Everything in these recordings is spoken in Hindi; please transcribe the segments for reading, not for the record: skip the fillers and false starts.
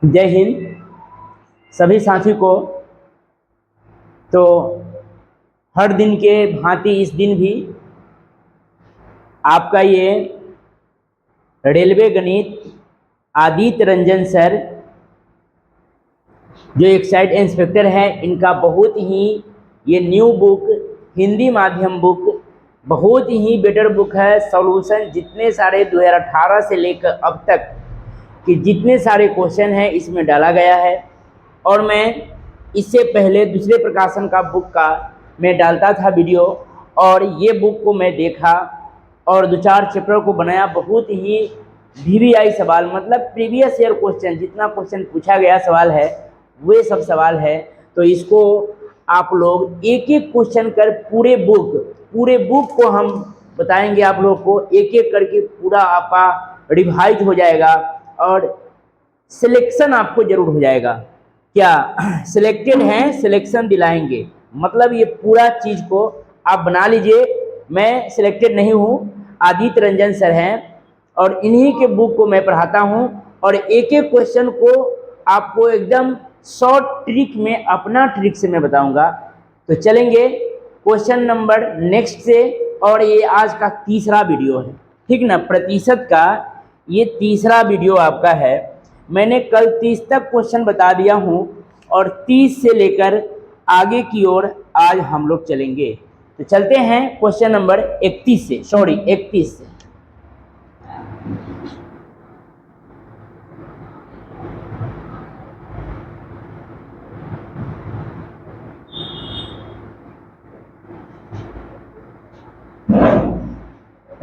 जय हिंद सभी साथी को। तो हर दिन के भांति इस दिन भी आपका ये रेलवे गणित आदित्य रंजन सर जो एक्साइज इंस्पेक्टर है, इनका बहुत ही ये न्यू बुक हिंदी माध्यम बुक बहुत ही बेटर बुक है। सॉल्यूशन जितने सारे 2018 से लेकर अब तक कि जितने सारे क्वेश्चन हैं इसमें डाला गया है। और मैं इससे पहले दूसरे प्रकाशन का बुक का मैं डालता था वीडियो, और ये बुक को मैं देखा और 2-4 चैप्टर को बनाया। बहुत ही VVI सवाल, मतलब प्रीवियस ईयर क्वेश्चन, जितना क्वेश्चन पूछा गया सवाल है वे सब सवाल है। तो इसको आप लोग एक एक क्वेश्चन कर पूरे बुक को हम बताएंगे आप लोग को, एक एक करके पूरा आपका रिवाइज हो जाएगा और सिलेक्शन आपको जरूर हो जाएगा। क्या सिलेक्टेड हैं, सिलेक्शन दिलाएंगे, मतलब ये पूरा चीज को आप बना लीजिए। मैं सिलेक्टेड नहीं हूँ, आदित्य रंजन सर हैं और इन्हीं के बुक को मैं पढ़ाता हूँ और एक एक क्वेश्चन को आपको एकदम शॉर्ट ट्रिक में, अपना ट्रिक से मैं बताऊंगा। तो चलेंगे क्वेश्चन नंबर नेक्स्ट से, और ये आज का तीसरा वीडियो है, ठीक ना। प्रतिशत का ये तीसरा वीडियो आपका है। मैंने कल 30 तक क्वेश्चन बता दिया हूँ और 30 से लेकर आगे की ओर आज हम लोग चलेंगे। तो चलते हैं क्वेश्चन नंबर 31 से, 31 से।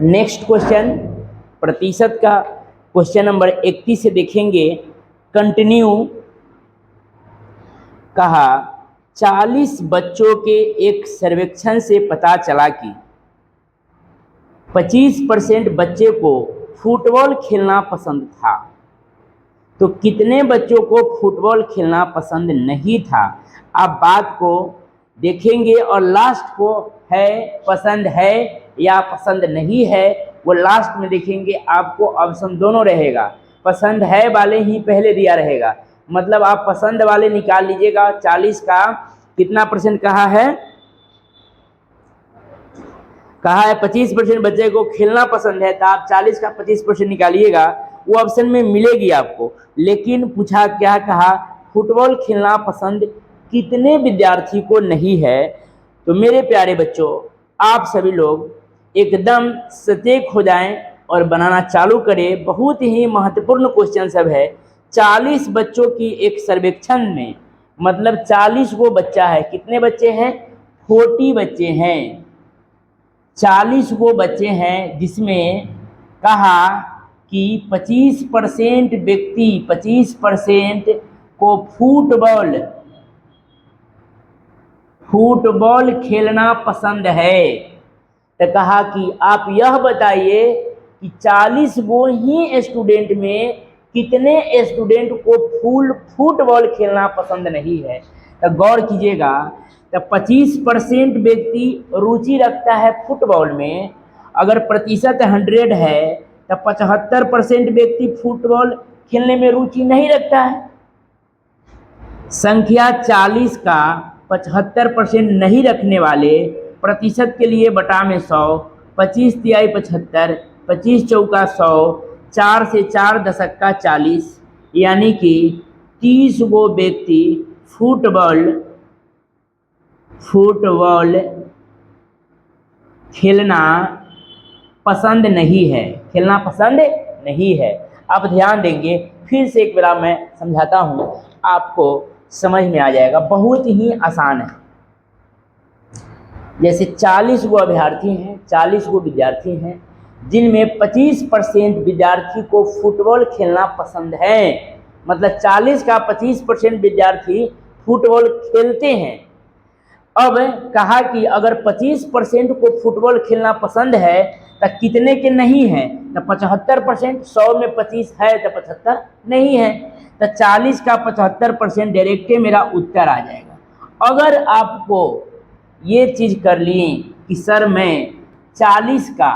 नेक्स्ट क्वेश्चन प्रतिशत का क्वेश्चन नंबर 31 से देखेंगे। कंटिन्यू कहा 40 बच्चों के एक सर्वेक्षण से पता चला कि 25% बच्चे को फुटबॉल खेलना पसंद था, तो कितने बच्चों को फुटबॉल खेलना पसंद नहीं था। आप बात को देखेंगे और लास्ट को है पसंद है या पसंद नहीं है वो लास्ट में देखेंगे। आपको ऑप्शन दोनों रहेगा, पसंद है वाले ही पहले दिया रहेगा, मतलब आप पसंद वाले निकाल लीजिएगा। 40 का कितना परसेंट कहा है 25% बच्चे को खेलना पसंद है, तो आप 40 का 25% निकालिएगा, वो ऑप्शन में मिलेगी आपको। लेकिन पूछा क्या, कहा फुटबॉल खेलना पसंद कितने विद्यार्थी को नहीं है। तो मेरे प्यारे बच्चों, आप सभी लोग एकदम सचेत हो जाएं और बनाना चालू करें। बहुत ही महत्वपूर्ण क्वेश्चन सब है। 40 बच्चों की एक सर्वेक्षण में, मतलब 40 वो बच्चा है, कितने बच्चे हैं 40 बच्चे हैं, 40 वो बच्चे हैं, जिसमें कहा कि 25% व्यक्ति 25% को फुटबॉल खेलना पसंद है। तो कहा कि आप यह बताइए कि 40 वो ही स्टूडेंट में कितने स्टूडेंट को फुटबॉल खेलना पसंद नहीं है। तो गौर कीजिएगा, तो 25% व्यक्ति रुचि रखता है फुटबॉल में। अगर प्रतिशत 100 है तो 75% व्यक्ति फुटबॉल खेलने में रुचि नहीं रखता है। संख्या 40 का 75% नहीं रखने वाले प्रतिशत के लिए बटा में 100, 25 तिहाई 75, 25 चौका 100, 4 से 4 दशक का 40, यानी कि 30 वो व्यक्ति फुटबॉल खेलना पसंद नहीं है, खेलना पसंद नहीं है। अब ध्यान देंगे, फिर से एक बार मैं समझाता हूँ, आपको समझ में आ जाएगा। बहुत ही आसान है। जैसे 40 वो अभ्यर्थी हैं, 40 वो विद्यार्थी हैं, जिनमें 25% विद्यार्थी को फुटबॉल खेलना पसंद है, मतलब 40 का 25% विद्यार्थी फुटबॉल खेलते हैं। अब कहा कि अगर 25% को फुटबॉल खेलना पसंद है तो कितने के नहीं है, तो 75%। 100 में 25 है तो 75 नहीं है, तो 40 का 75% डायरेक्ट मेरा उत्तर आ जाएगा। अगर आपको ये चीज कर लिए कि सर मैं 40 का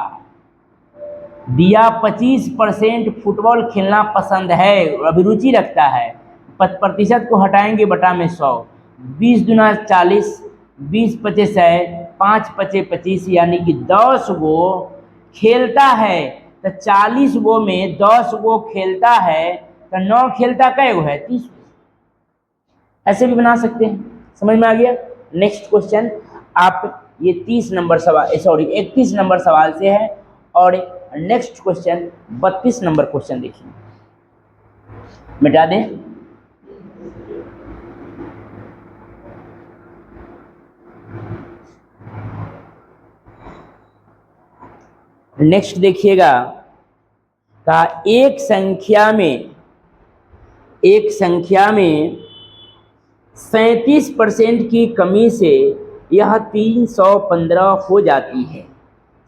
दिया 25% फुटबॉल खेलना पसंद है, अभिरुचि रखता है, प्रतिशत को हटाएंगे बटा में 100, 20 दूना 40, 20 पचे 100, 5 पचे 25, यानी कि 10 गो खेलता है तो 40 गो में 10 गो खेलता है तो 9 खेलता कै गो है 30। ऐसे भी बना सकते हैं, समझ में आ गया। नेक्स्ट क्वेश्चन आप ये 30 नंबर सवाल, सॉरी 31 नंबर सवाल से है, और नेक्स्ट क्वेश्चन 32 नंबर क्वेश्चन देखिए, मिटा दें। नेक्स्ट देखिएगा का एक संख्या में 37% की कमी से यह 315 हो जाती है।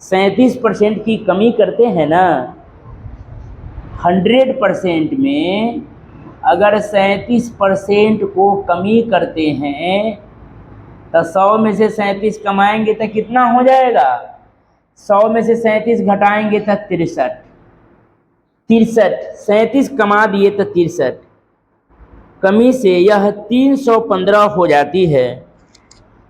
37% की कमी करते हैं ना, 100% में अगर 37% को कमी करते हैं तो 100 में से 37 कमाएंगे तो कितना हो जाएगा, 100 में से 37 घटाएंगे तो 63, 37 कमा दिए तो 63, कमी से यह 315 हो जाती है।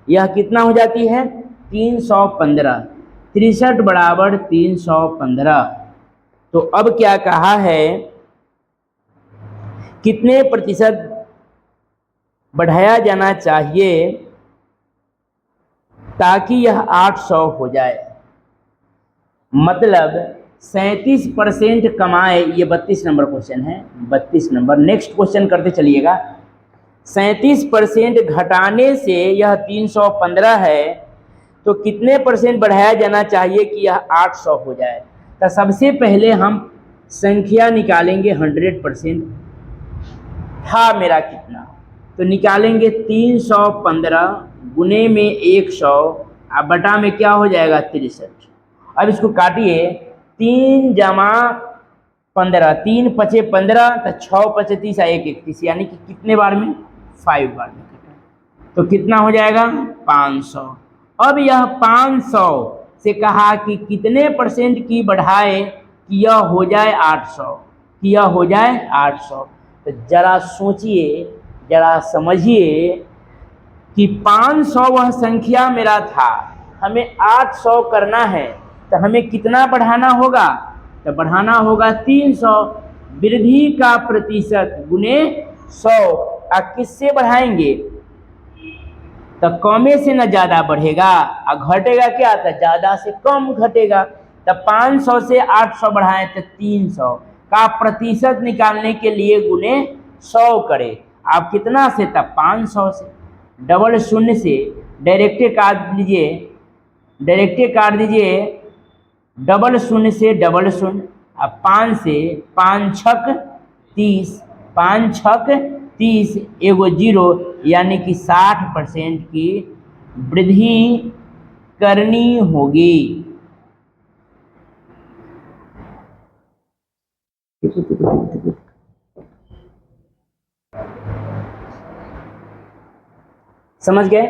यह कितना हो जाती है 315, 63 बराबर 315। तो अब क्या कहा है, कितने प्रतिशत बढ़ाया जाना चाहिए ताकि यह 800 हो जाए। मतलब 37% कमाए, ये 32 नंबर क्वेश्चन है, 32 नंबर। नेक्स्ट क्वेश्चन करते चलिएगा। 37% घटाने से यह 315 है, तो कितने परसेंट बढ़ाया जाना चाहिए कि यह 800 हो जाए। तो सबसे पहले हम संख्या निकालेंगे 100%, था मेरा कितना, तो निकालेंगे 315 गुने में 100 अब बटा में क्या हो जाएगा 63। अब इसको काटिए, 3 जमा 15, 3 पचे 15, तो 6 पचे 30, 1 31, यानी कि कितने बार में 5 बार में कटा, तो कितना हो जाएगा 500। अब यह 500 से कहा कि कितने परसेंट की बढ़ाए कि यह हो जाए 800, कि यह हो जाए 800। तो जरा सोचिए, जरा समझिए कि 500 वह संख्या मेरा था, हमें 800 करना है, तो हमें कितना बढ़ाना होगा, तो बढ़ाना होगा 300। वृद्धि का प्रतिशत गुने 100। अब किससे बढ़ाएंगे, तो कमे से न ज़्यादा बढ़ेगा, और घटेगा क्या, तो ज़्यादा से कम घटेगा। तो 500 से 800 बढ़ाएं तो 300 का प्रतिशत निकालने के लिए गुने 100 करें। आप कितना से, तब 500 से, डबल शून्य से डायरेक्टे काट लीजिए, डायरेक्टे काट दीजिए, डबल शून्य से डबल शून्य। अब 5 से 5 छक 30, 5 छक 30, एगो 0, यानी कि 60% की वृद्धि करनी होगी। समझ गए।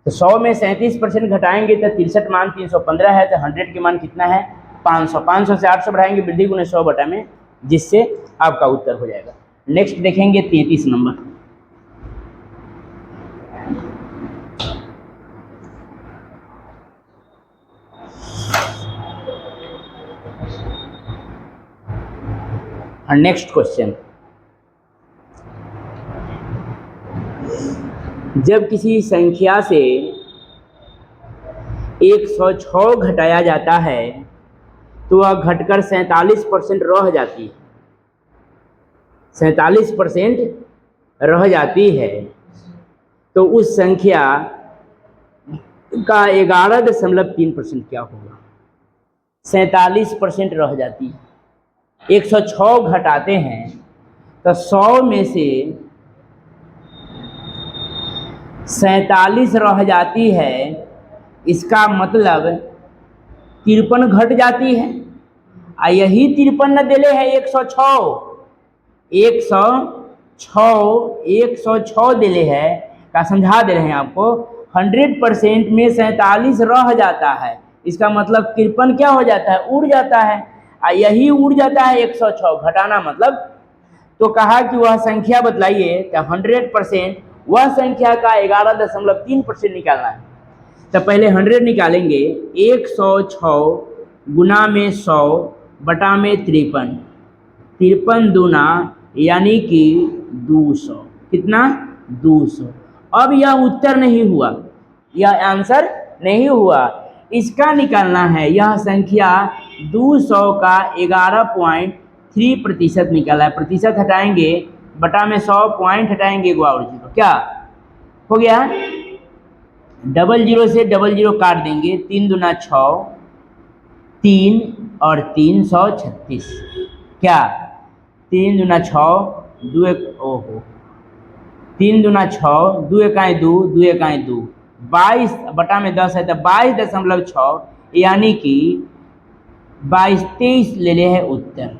तो 100 में 37% घटाएंगे तो 63 मान 315 है, तो 100 के मान कितना है 500। 500 से 800 बढ़ाएंगे वृद्धि गुणे 100 बटा में, जिससे आपका उत्तर हो जाएगा। नेक्स्ट देखेंगे 33 नंबर। नेक्स्ट क्वेश्चन, जब किसी संख्या से 106 घटाया जाता है तो वह घटकर 47% रह जाती है, 47% रह जाती है, तो उस संख्या का 11.3% क्या होगा। 47% रह जाती है, 106 घटाते हैं तो 100 में से 47 रह जाती है, इसका मतलब 53 घट जाती है। आ यही 53 न दिले है 106 दिले है, का समझा दे रहे हैं आपको। 100% में 47 रह जाता है, इसका मतलब 53 क्या हो जाता है, उड़ जाता है। यही उड़ जाता है 106, घटाना मतलब। तो कहा कि वह संख्या बतलाइए, तो 100% वह संख्या का 11.3% निकालना है। तो पहले 100 निकालेंगे, 106 गुना में 100 बटा में 53, 53 दूना यानी कि 200, कितना 200। अब यह उत्तर नहीं हुआ, यह आंसर नहीं हुआ, इसका निकालना है। यह संख्या 200 का 11.3% निकाला है। प्रतिशत हटाएंगे, बटा में 100, पॉइंट हटाएंगे, एगो और जीरो, क्या हो गया, 00 से 00 काट देंगे, 3 दूना 6, 3 और 336, क्या 3 दूना 6, 2 एक, ओहो 3 दूना 6, 2 एकाएँ 2, 2 एकाएँ 2, 22 बटा में 10 है तो 22.6 यानी कि 22-23 ले ले है उत्तर,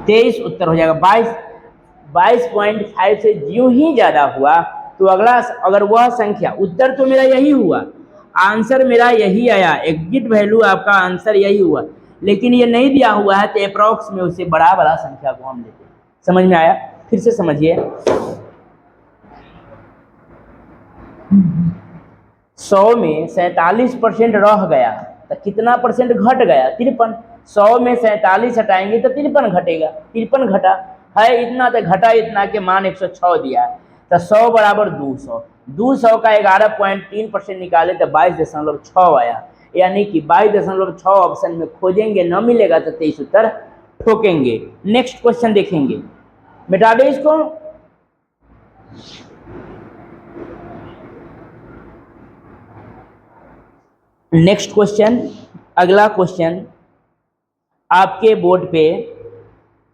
23 उत्तर हो जाएगा। 22.5 से जो ही ज़्यादा हुआ तो अगला, अगर वह संख्या, उत्तर तो मेरा यही हुआ, आंसर मेरा यही आया, एग्जिट वैल्यू आपका आंसर यही हुआ, लेकिन ये नहीं दिया हुआ है तो अप्रॉक्स में उससे बड़ा बड़ा संख्या को हम लेते हैं। समझ में आया? फिर से समझिए, 100 में 47% रह गया तो कितना परसेंट घट गया, 53। 100 में 47 हटाएंगे तो 53 घटेगा, 53 घटा है, इतना तो घटा इतना के मान 106 दिया है, तो 100 बराबर 200, 200 का 11.3% निकाले तो 22.6 आया, यानी कि 22.6 ऑप्शन में खोजेंगे, न मिलेगा तो 23 उत्तर ठोकेंगे। नेक्स्ट क्वेश्चन देखेंगे, मिटा दे इसको। नेक्स्ट क्वेश्चन, अगला क्वेश्चन आपके बोर्ड पे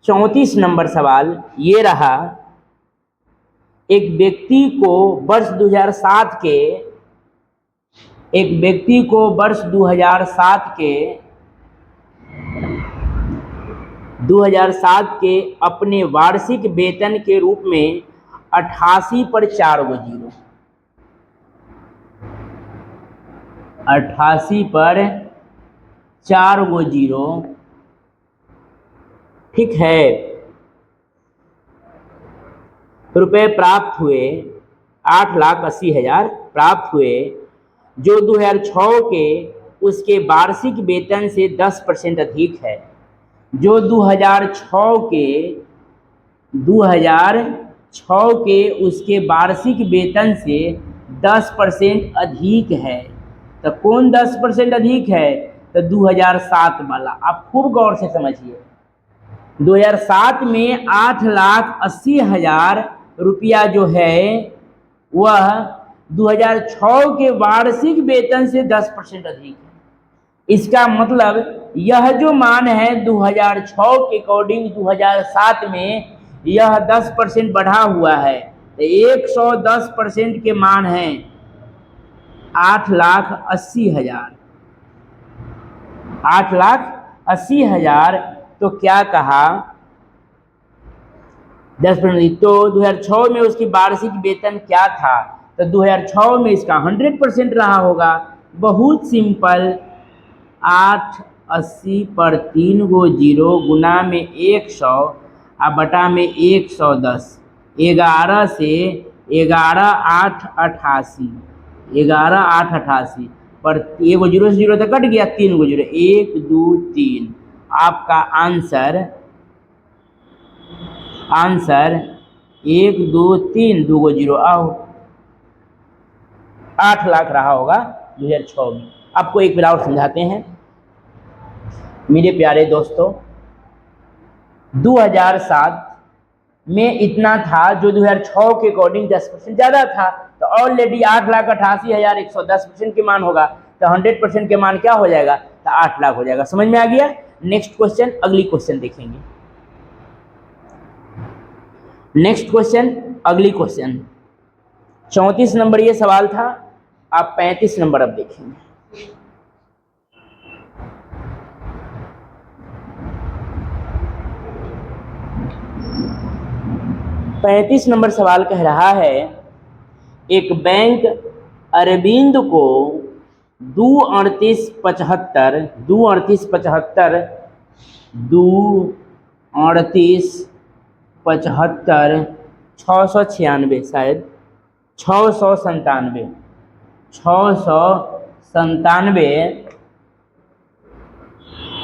34 नंबर सवाल ये रहा। एक व्यक्ति को वर्ष 2007 के, एक व्यक्ति को वर्ष 2007 के अपने वार्षिक वेतन के रूप में 88 पर 4 गो जीरो, 88 पर 4 गो जीरो, ठीक है, रुपए प्राप्त हुए, 8,80,000 प्राप्त हुए, जो 2006 के उसके वार्षिक वेतन से 10% अधिक है, जो 2006 के उसके वार्षिक वेतन से 10% अधिक है। तो कौन 10% अधिक है, तो 2007 वाला। आप खूब गौर से समझिए, 2007 में 8,80,000 रुपया जो है वह 2006 के वार्षिक वेतन से 10% अधिक है। इसका मतलब यह जो मान है 2006 के अकॉर्डिंग 2007 में यह 10% बढ़ा हुआ है, तो 110% के मान है 8,80,000, 8,80,000। तो क्या कहा, 10%। तो 2006 में उसकी वार्षिक वेतन क्या था, तो 2006 में इसका 100% रहा होगा। बहुत सिंपल, 880 पर 3 गो जीरो गुना में 100 और बटा में 110, 11 से 11 8 88, 11 8 88 पर एगो जीरो से जीरो तो कट गया, 3 गो जीरो, 1 2 3। आपका आंसर 1 2 3, 2 गो जीरो आओ, 8 लाख रहा होगा 2006 में। आपको एक बार और समझाते हैं मेरे प्यारे दोस्तों, 2007 में इतना था जो 2006 के अकॉर्डिंग 10% ज़्यादा था, तो ऑलरेडी 8,88,110% के मान होगा, तो 100% के मान क्या हो जाएगा, तो 8 लाख हो जाएगा। समझ में आ गया? नेक्स्ट क्वेश्चन, अगली क्वेश्चन देखेंगे। नेक्स्ट क्वेश्चन, अगली क्वेश्चन 34 नंबर ये सवाल था, आप 35 नंबर अब देखेंगे। पैंतीस नंबर सवाल कह रहा है, एक बैंक अरविंद को 23875 3875 696 शायद 697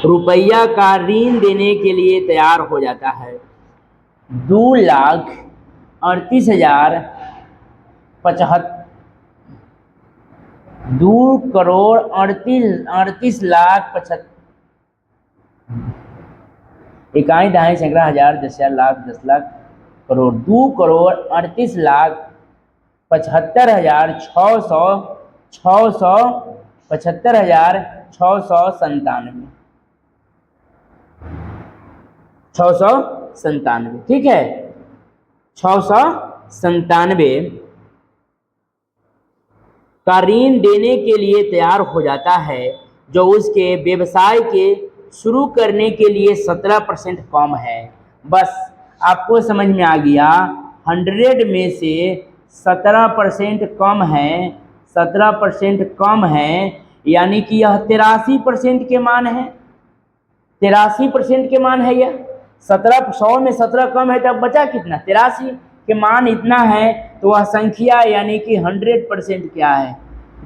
रुपया का ऋण देने के लिए तैयार हो जाता है। 2,38,075 2,38,38,75 इकाई दहाई सैकड़ा हजार 10,000 लाख 10 लाख करोड़ 2,37,697 ठीक है। 697 का ऋण देने के लिए तैयार हो जाता है, जो उसके व्यवसाय के शुरू करने के लिए 17% कम है। बस आपको समझ में आ गया, 100 में से 17% कम है, 17% कम है, यानी कि यह 83% के मान है। 83% के मान है यह। 100 में 17 कम है, तब बचा कितना? 83 के मान इतना है, तो वह संख्या यानी कि 100% क्या है?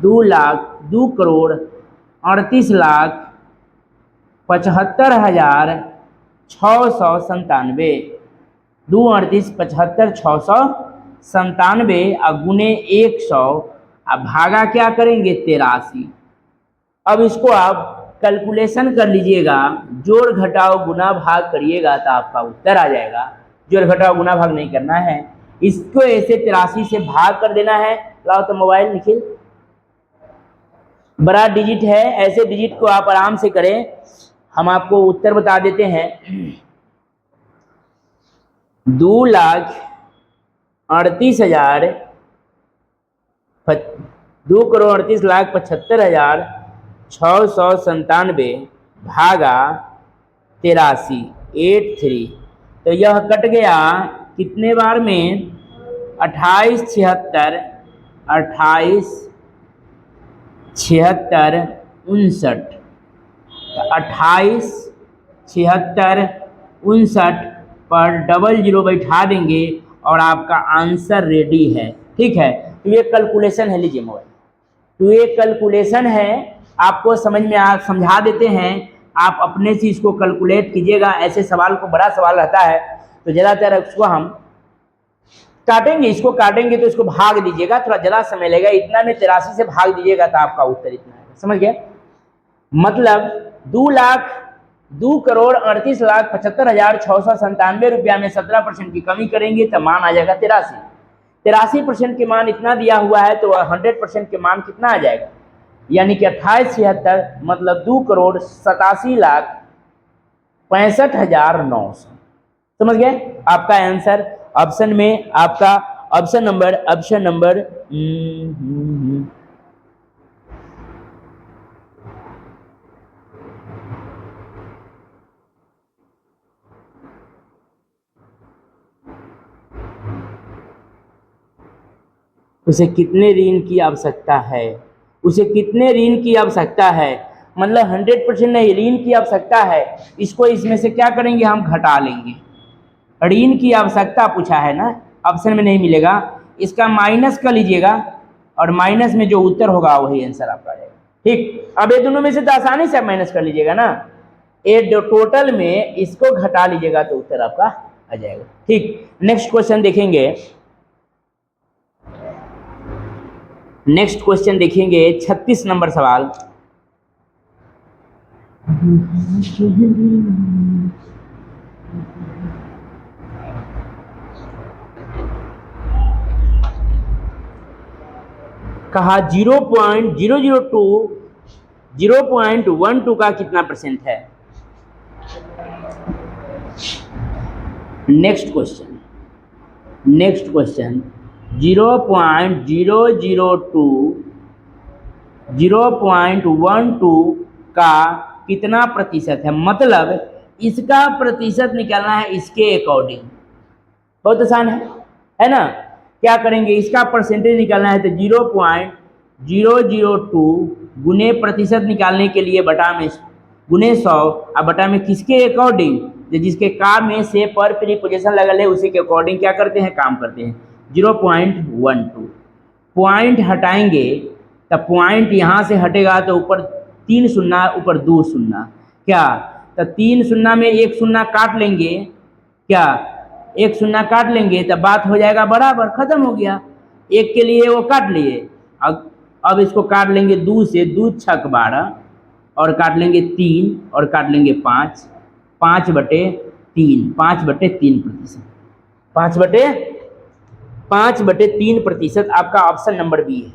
2,38,75,697 2,38,75,697 गुने 100 अब भागा क्या करेंगे? 83। अब इसको आप कैलकुलेशन कर लीजिएगा, जोड़ घटाव गुना भाग करिएगा तो आपका उत्तर आ जाएगा। जोड़ घटाव गुना भाग नहीं करना है, इसको ऐसे 83 से भाग कर देना है। लाओ तो मोबाइल निखिल, बड़ा डिजिट है, ऐसे डिजिट को आप आराम से करें, हम आपको उत्तर बता देते हैं। 2,38,75,697 भागा 83 83, तो यह कट गया कितने बार में? 28 76 28 76 59, 28 76 59 पर डबल जीरो बैठा देंगे और आपका आंसर रेडी है। ठीक है, तो ये कैलकुलेशन है, लीजिए मोबाइल, तो ये कैलकुलेशन है, आपको समझ में समझा देते हैं, आप अपने से इसको कैलकुलेट कीजिएगा। ऐसे सवाल को बड़ा सवाल रहता है तो ज़्यादातर उसको हम काटेंगे, इसको काटेंगे तो इसको भाग दीजिएगा, थोड़ा ज़्यादा समय लगेगा। इतना में 83 से भाग दीजिएगा तो आपका उत्तर इतना है। समझ गए? मतलब 2,38,75,697 रुपया में 17% की कमी करेंगे तो मान आ जाएगा 83। 83% के मान इतना दिया हुआ है, तो 100% के मान कितना आ जाएगा? यानी कि 2876 मतलब 2,67,65,900। समझ गए? आपका आंसर ऑप्शन में, आपका ऑप्शन नंबर उसे कितने ऋण की आवश्यकता है? उसे कितने ऋण की आवश्यकता है, मतलब 100% नहीं, ऋण की आवश्यकता है। इसको इसमें से क्या करेंगे? हम घटा लेंगे। ऋण की आवश्यकता पूछा है ना, ऑप्शन में नहीं मिलेगा, इसका माइनस कर लीजिएगा और माइनस में जो उत्तर होगा वही आंसर आपका आएगा। ठीक, अब ये दोनों में से तो आसानी से माइनस कर लीजिएगा ना, ये टोटल में इसको घटा लीजिएगा तो उत्तर आपका आ जाएगा। ठीक, नेक्स्ट क्वेश्चन देखेंगे। नेक्स्ट क्वेश्चन देखेंगे 36 नंबर सवाल। कहा 0.002 का कितना % है? नेक्स्ट क्वेश्चन 0.002 का कितना प्रतिशत है, मतलब इसका प्रतिशत निकालना है इसके अकॉर्डिंग। बहुत आसान है ना? क्या करेंगे? इसका परसेंटेज निकालना है तो 0.002 गुने प्रतिशत निकालने के लिए बटा में गुने 100, अब बटा में किसके अकॉर्डिंग? जिसके का में से पर प्रीपोजिशन लगल है उसी के अकॉर्डिंग क्या करते हैं, काम करते हैं। 0.12 पॉइंट हटाएंगे तब पॉइंट यहाँ से हटेगा तो ऊपर 3 शून्य ऊपर 2 शून्य, क्या तो 3 शून्य में 1 शून्य काट लेंगे, क्या 1 शून्य काट लेंगे तब बात हो जाएगा बराबर, खत्म हो गया। एक के लिए वो काट लिए, अब इसको काट लेंगे 2 से, 2 छक 12 और काट लेंगे 3 और काट लेंगे 5, 5/3, 5/3%, 5/3% आपका ऑप्शन नंबर बी है।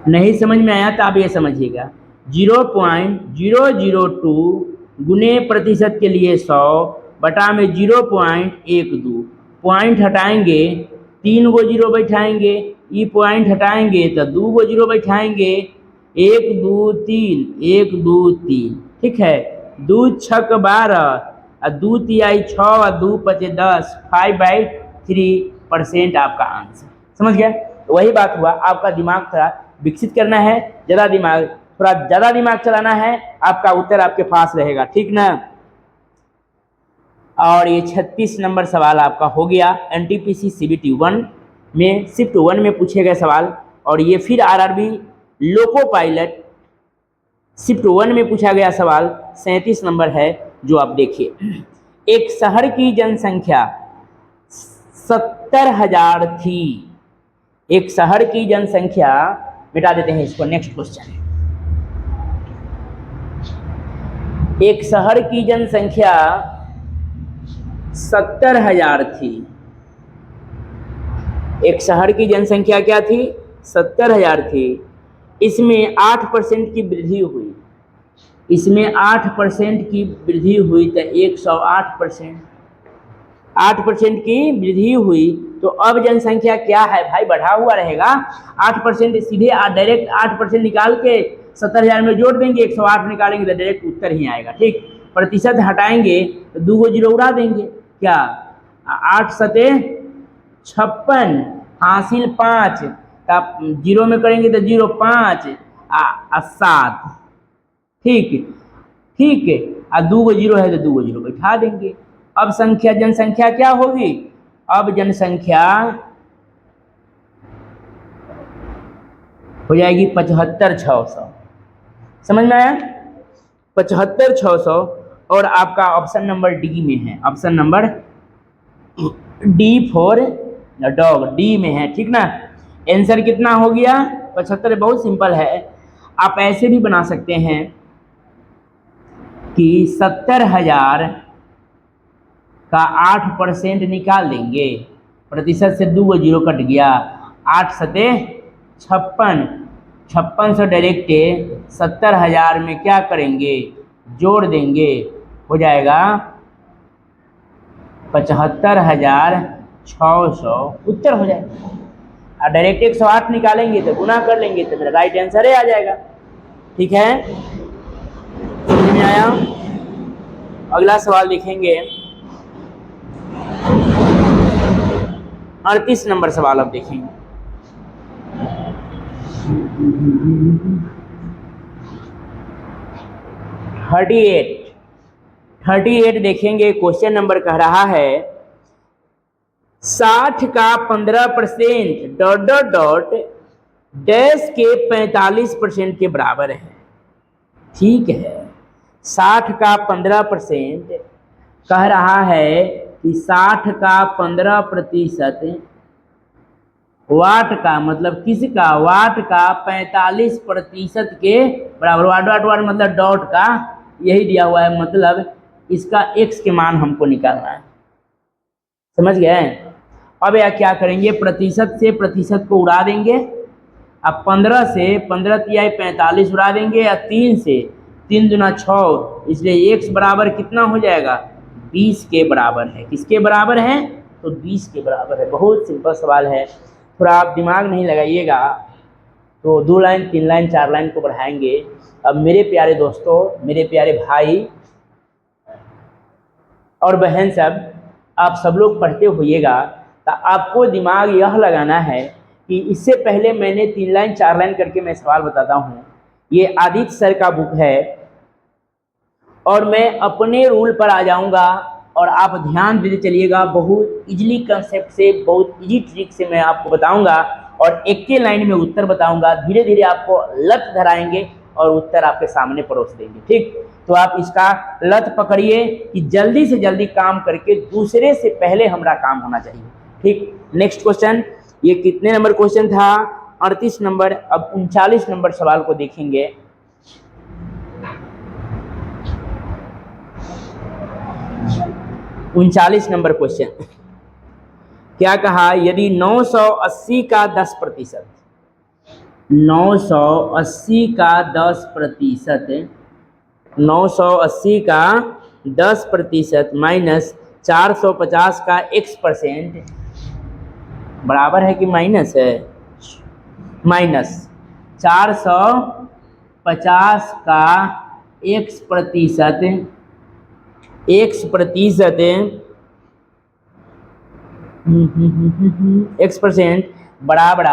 नहीं समझ में आया तो आप ये समझिएगा 0.002 गुने प्रतिशत के लिए 100 बटा में 0.12, पॉइंट हटाएंगे 3 गो जीरो बैठाएंगे, ये पॉइंट हटाएंगे तो 2 गो जीरो बैठाएंगे, 1 2 3, 1 2 3, ठीक है। 2 छक 12 और 2 तिहाई 6 और 2 पचे 10, 5/3% आपका आंसर। समझ गया? तो वही बात हुआ, आपका दिमाग थोड़ा विकसित करना है, थोड़ा ज़्यादा दिमाग चलाना है, आपका उत्तर आपके पास रहेगा, ठीक ना। और ये 36 नंबर सवाल आपका हो गया एनटीपीसी सीबीटी 1 में, शिफ्ट 1 में पूछे गए सवाल। और ये फिर आरआरबी लोको पायलट शिफ्ट 1 में पूछा गया सवाल 37 नंबर है, जो आप देखिए। एक शहर की जनसंख्या 70,000 थी। एक शहर की जनसंख्या, मिटा देते हैं इसको, नेक्स्ट क्वेश्चन। एक शहर की जनसंख्या 70,000 थी। एक शहर की जनसंख्या क्या थी, 70,000 थी। इसमें 8% की वृद्धि हुई, इसमें 8% की वृद्धि हुई तो 108%, 8% की वृद्धि हुई तो अब जनसंख्या क्या है भाई, बढ़ा हुआ रहेगा। 8% सीधे डायरेक्ट 8% निकाल के 70,000 में जोड़ देंगे, 108 निकालेंगे तो डायरेक्ट उत्तर ही आएगा, ठीक। प्रतिशत हटाएंगे तो 2 गो जीरो उड़ा देंगे, क्या 8 सते 56 हासिल 5, आप जीरो में करेंगे तो 0 5 7, ठीक ठीक है। और 2 गो जीरो है तो 2 गो जीरो बैठा देंगे। अब जनसंख्या क्या होगी, अब जनसंख्या हो जाएगी 75,600। समझ में आया, 75,600। और आपका ऑप्शन नंबर डी में है, option number D for dog, D में है, ठीक ना। आंसर कितना हो गया, 75। बहुत सिंपल है, आप ऐसे भी बना सकते हैं कि 70,000 का 8% निकाल देंगे, प्रतिशत से 2 जीरो कट गया, 8 सते 56, 56 से डायरेक्ट 70,000 में क्या करेंगे, जोड़ देंगे, हो जाएगा 75,600, उत्तर हो जाएगा। और डायरेक्ट 108 निकालेंगे तो गुना कर लेंगे तो मेरा राइट आंसर ही आ जाएगा, ठीक है। समझ में आया। अगला सवाल देखेंगे 38 नंबर सवाल अब देखेंगे। थर्टी एट देखेंगे। क्वेश्चन नंबर कह रहा है 60 का 15% डॉट डॉट डॉट डैश के 45% के बराबर है। ठीक है, 60 का 15% कह रहा है कि 60 का 15% वाट का, मतलब किसका, वाट का 45% के बराबर। वाट वाट वाट मतलब डॉट का, यही दिया हुआ है, मतलब इसका x के मान हमको निकालना है। समझ गए। अब यह क्या करेंगे, प्रतिशत से प्रतिशत को उड़ा देंगे। अब 15 से 15 तिहाई 45 उड़ा देंगे, या 3 से 3 दूना 6, इसलिए x बराबर कितना हो जाएगा, 20 के बराबर है। किसके बराबर है, तो 20 के बराबर है। बहुत सिंपल सवाल है, थोड़ा आप दिमाग नहीं लगाइएगा तो 2 लाइन 3 लाइन 4 लाइन को बढ़ाएंगे। अब मेरे प्यारे दोस्तों, मेरे प्यारे भाई और बहन सब, आप सब लोग पढ़ते होइएगा, तो आपको दिमाग यह लगाना है कि इससे पहले मैंने 3 लाइन 4 लाइन करके मैं सवाल बताता हूँ। ये आदित्य सर का बुक है, और मैं अपने रूल पर आ जाऊंगा और आप ध्यान देते चलिएगा। बहुत इजीली कंसेप्ट से, बहुत इजी ट्रिक से मैं आपको बताऊंगा और एक के लाइन में उत्तर बताऊंगा। धीरे धीरे आपको लत धराएंगे और उत्तर आपके सामने परोस देंगे। ठीक, तो आप इसका लत पकड़िए कि जल्दी से जल्दी काम करके दूसरे से पहले हमारा काम होना चाहिए। ठीक, नेक्स्ट क्वेश्चन, ये कितने नंबर क्वेश्चन था? 38 नंबर। अब 39 नंबर सवाल को देखेंगे। उनचालीस नंबर क्वेश्चन क्या कहा? यदि 980 का 10%, 980 का 10%, 980 का 10% माइनस 450 का x% बराबर है कि माइनस है? माइनस 450 का x% x% बराबर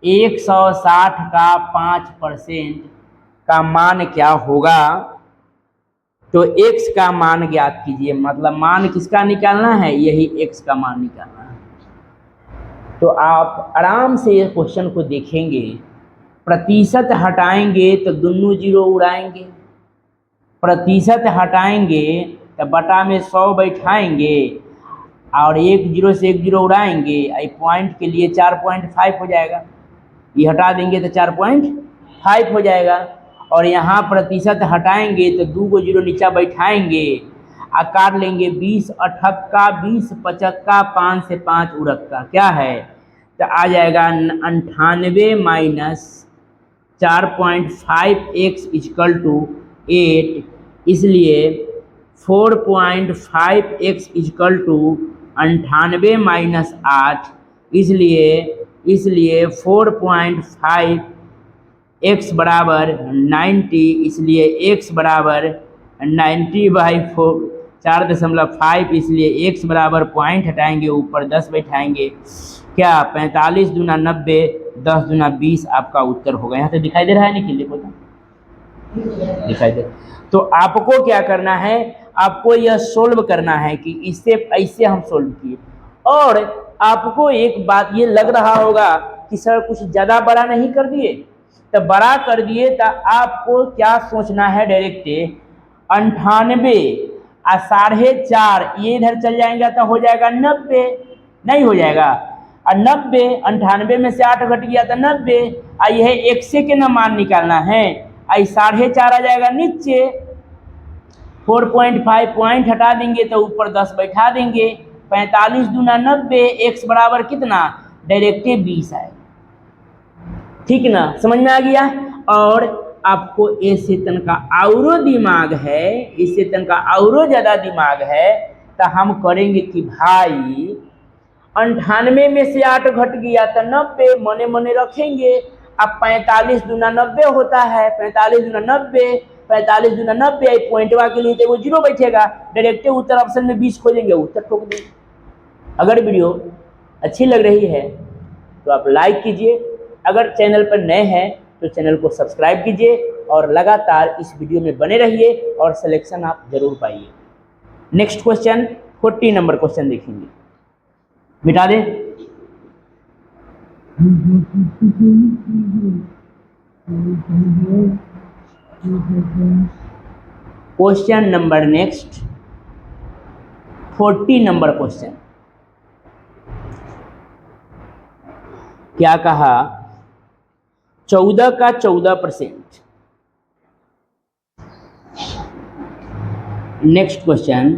160 का 5% का मान क्या होगा? तो x का मान ज्ञात कीजिए। मतलब मान किसका निकालना है? यही x का मान निकालना है। तो आप आराम से ये क्वेश्चन को देखेंगे, प्रतिशत हटाएंगे तो दोनों जीरो उड़ाएंगे, प्रतिशत हटाएंगे तो बटा में 100 बैठाएंगे और एक जीरो से एक जीरो उड़ाएंगे। पॉइंट के लिए 4.5 हो जाएगा, ये हटा देंगे तो 4.5 हो जाएगा। और यहाँ प्रतिशत हटाएंगे तो 2 को जीरो नीचा बैठाएंगे और काट लेंगे 20 अठक्का 20 पचक्का 5 से 5 उड़क्का क्या है? तो आ जाएगा 98 माइनस 4.5x इक्वल टू 8, इसलिए 4.5x इक्वल टू 98 माइनस 8, इसलिए 4.5x बराबर 90, इसलिए x बराबर 90/4 4.5, इसलिए x बराबर पॉइंट हटाएंगे ऊपर 10 बैठाएंगे क्या? 45 दूना 90, 10 दूना 20 आपका उत्तर होगा। यहाँ से दिखाई दे रहा है निखिल? देखो तो दिखाई दे। तो आपको क्या करना है? आपको यह सोल्व करना है कि इससे ऐसे हम सोल्व किए। और आपको एक बात ये लग रहा होगा कि सर कुछ ज़्यादा बड़ा नहीं कर दिए, तो बड़ा कर दिए तो आपको क्या सोचना है? डायरेक्ट 98 और 4.5 ये इधर चल जाएंगे तो हो जाएगा 90, नहीं हो जाएगा? और 90, 98 में से 8 घट गया तो 90, और यह x के ना मान निकालना है। आई 4.5 आ जाएगा नीचे, 4.5 पॉइंट हटा देंगे तो ऊपर 10 बैठा देंगे। 45 दूना 90, x बराबर कितना? डायरेक्ट 20 आएगा। ठीक ना, समझ में आ गया? और आपको इससे तन का औरो दिमाग है, इससे तन का औरो ज़्यादा दिमाग है, तो हम करेंगे कि भाई 98 में से 8 घट गया तो 90 मने मने रखेंगे। अब 45 दूना 90 होता है, 45 दूना 90, 45 दूना 90 पॉइंटवा के लिए तो वो जीरो बैठेगा। डायरेक्ट उत्तर ऑप्शन में 20 खोजेंगे, उत्तर ठोक देंगे। अगर वीडियो अच्छी लग रही है तो आप लाइक कीजिए, अगर चैनल पर नए हैं तो चैनल को सब्सक्राइब कीजिए और लगातार इस वीडियो में बने रहिए और सिलेक्शन आप जरूर पाइए। नेक्स्ट क्वेश्चन 40 नंबर क्वेश्चन देखेंगे। मिटा दें। Question number next 40 number question क्या कहा? 14 का 14%। नेक्स्ट क्वेश्चन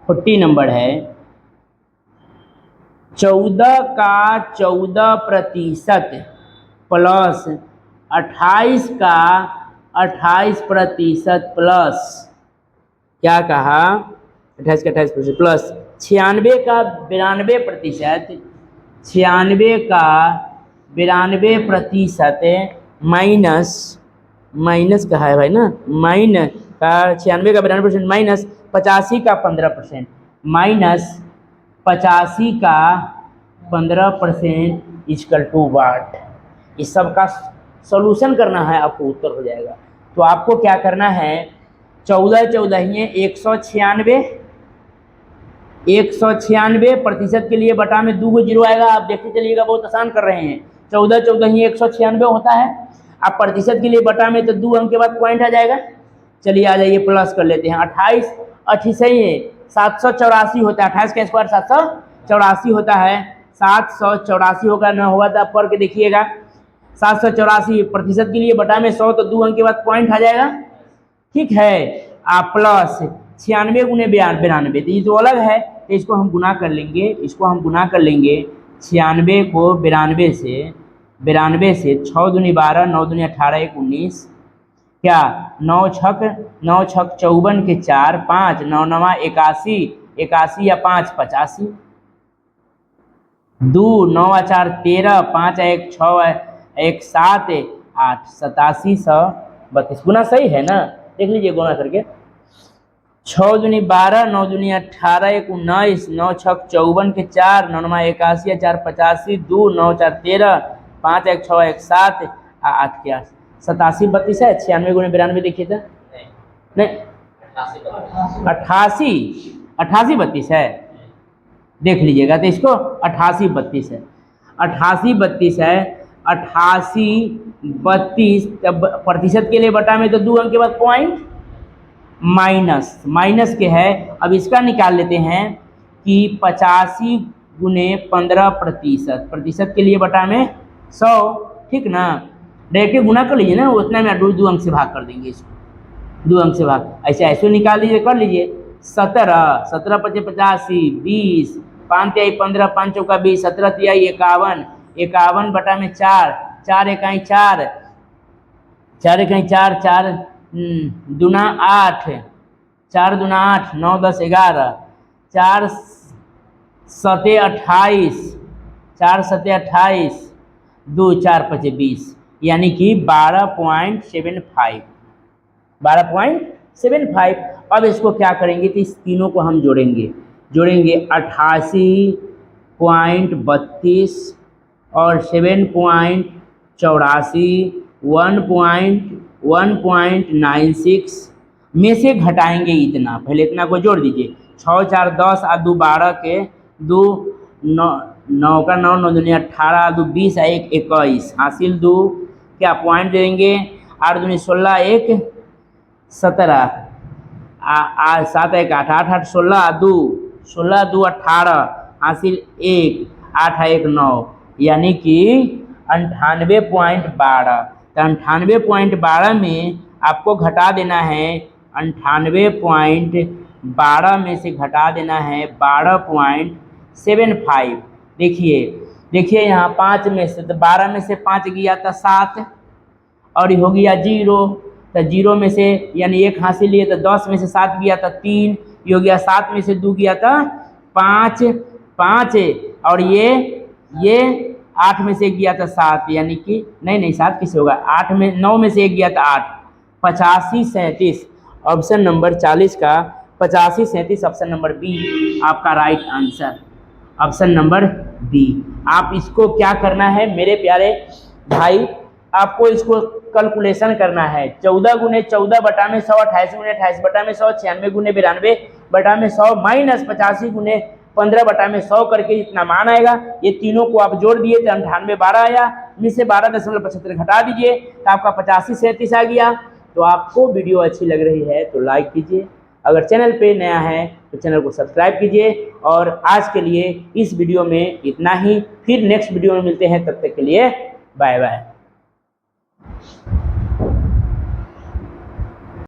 40 नंबर है, 14 का 14% प्लस 28 का 28% प्लस क्या कहा? 28 का 28% प्लस 96 का 92%, 96 का 92% माइनस कहा है भाई ना, माइनस का 96 का 92% माइनस 85 का 15%, माइनस 85 का 15% इक्वल टू वाट। इस सब का सॉल्यूशन करना है, आपको उत्तर हो जाएगा। तो आपको क्या करना है? 14 14 196, 196 प्रतिशत के लिए बटा में 2 को जीरो आएगा। आप देखते चलिएगा, बहुत आसान कर रहे हैं। 14 14 196 होता है। अब प्रतिशत के लिए बटा में तो 2 अंक के बाद पॉइंट आ जाएगा। चलिए आ जाइए, प्लस कर लेते हैं। 28 28 784 होता है। 28 का स्क्वायर 784 होता है। 784 होगा, न होगा तो आप पढ़ के देखिएगा। 784 प्रतिशत के लिए बटा में 100, तो 2 अंक के बाद पॉइंट आ जाएगा। ठीक है। आप प्लस 96 गुने 92, तो ये तो अलग है, तो इसको हम गुना कर लेंगे। 96 को 92 से 6 दूनी 12, 9 दूनी 18, 1 19, क्या 9 छक 54 के 4, 5 9 9 81, 81 या 5 85, 2 9 4 13, 5 1 6 1 7 8 8732 गुना सही है ना? देख लीजिए गुना करके। 6 दूनी 12, 9 दूनी 18, 1 19, 9 छक 54 के 4, 9 9 81, 4 85, 2 9 4 13, 5 1 6 1 7 8 के 8 87 32 है। 96 गुने 92 देखिए तो नहीं 88 32 है। देख लीजिएगा तो इसको 88 32 है। 88 32 है। 88 32 तब प्रतिशत के लिए बटा में तो 2 अंक के बाद पॉइंट माइनस के है। अब इसका निकाल लेते हैं कि 85 गुने 15 प्रतिशत के लिए बटा में 100। ठीक ना? डायरेक्ट गुना कर लीजिए ना, उतना में 2 अंक से भाग कर देंगे इसको। 2 अंक से भाग ऐसे निकाल लीजिए, कर लीजिए। 17 17 5 85, 20 5 3 15, 5 चौका 20, 17 3 51, 51 बटा में 4, 4 1 4, 4 1 4, 4 दूना 8, 4 दूना 8, 9 10 11, 4 7 28, 4 7 28, 2 4 5 20, यानी कि 12.75 12.75। अब इसको क्या करेंगे तो इस तीनों को हम जोड़ेंगे 88.32 और 7.84, 1.96 में से घटाएंगे इतना। पहले इतना को जोड़ दीजिए। 6 4 10 और 2 12 के 2 9 9 का 9 9 दूनी 18, 2 20 1 21 हासिल 2 क्या पॉइंट देंगे। 8 दूनी 16 1 17, 7 1 8 8 8 16 2 16 2 18 हासिल 1 8 1 9, यानी कि 98.12। तो 98.12 में आपको घटा देना है 98.12 में से घटा देना है 12.75। देखिए यहाँ 5 में से, तो 12 में से 5 गया था 7 और ये हो गया 0, तो 0 में से यानी 1 हासिल लिए तो 10 में से 7 गया था 3, ये हो गया 7 में से 2 गया था 5 और ये 8 में से 1 गया था 7, यानी कि नहीं 7 किसे होगा, 9 में से 1 गया था 8, 85 37 ऑप्शन नंबर 40 का 85 37 ऑप्शन नंबर बी आपका right answer, option number B. आप इसको क्या करना है मेरे प्यारे भाई, आपको इसको कैलकुलेशन करना है। 14 गुने 14 बटा में 100, 28 गुने 28 बटा में 100, 96 गुने 92 बटा में 100 माइनस 85 गुने 15 बटा में 100 करके इतना मान आएगा। ये तीनों को आप जोड़ दिए तो 98 12 आया, इनसे 12.75 घटा दीजिए तो आपका 85 37 आ गया। तो आपको वीडियो अच्छी लग रही है तो लाइक कीजिए, अगर चैनल पे नया है तो चैनल को सब्सक्राइब कीजिए। और आज के लिए इस वीडियो में इतना ही, फिर नेक्स्ट वीडियो में मिलते हैं, तब तक के लिए बाय बाय।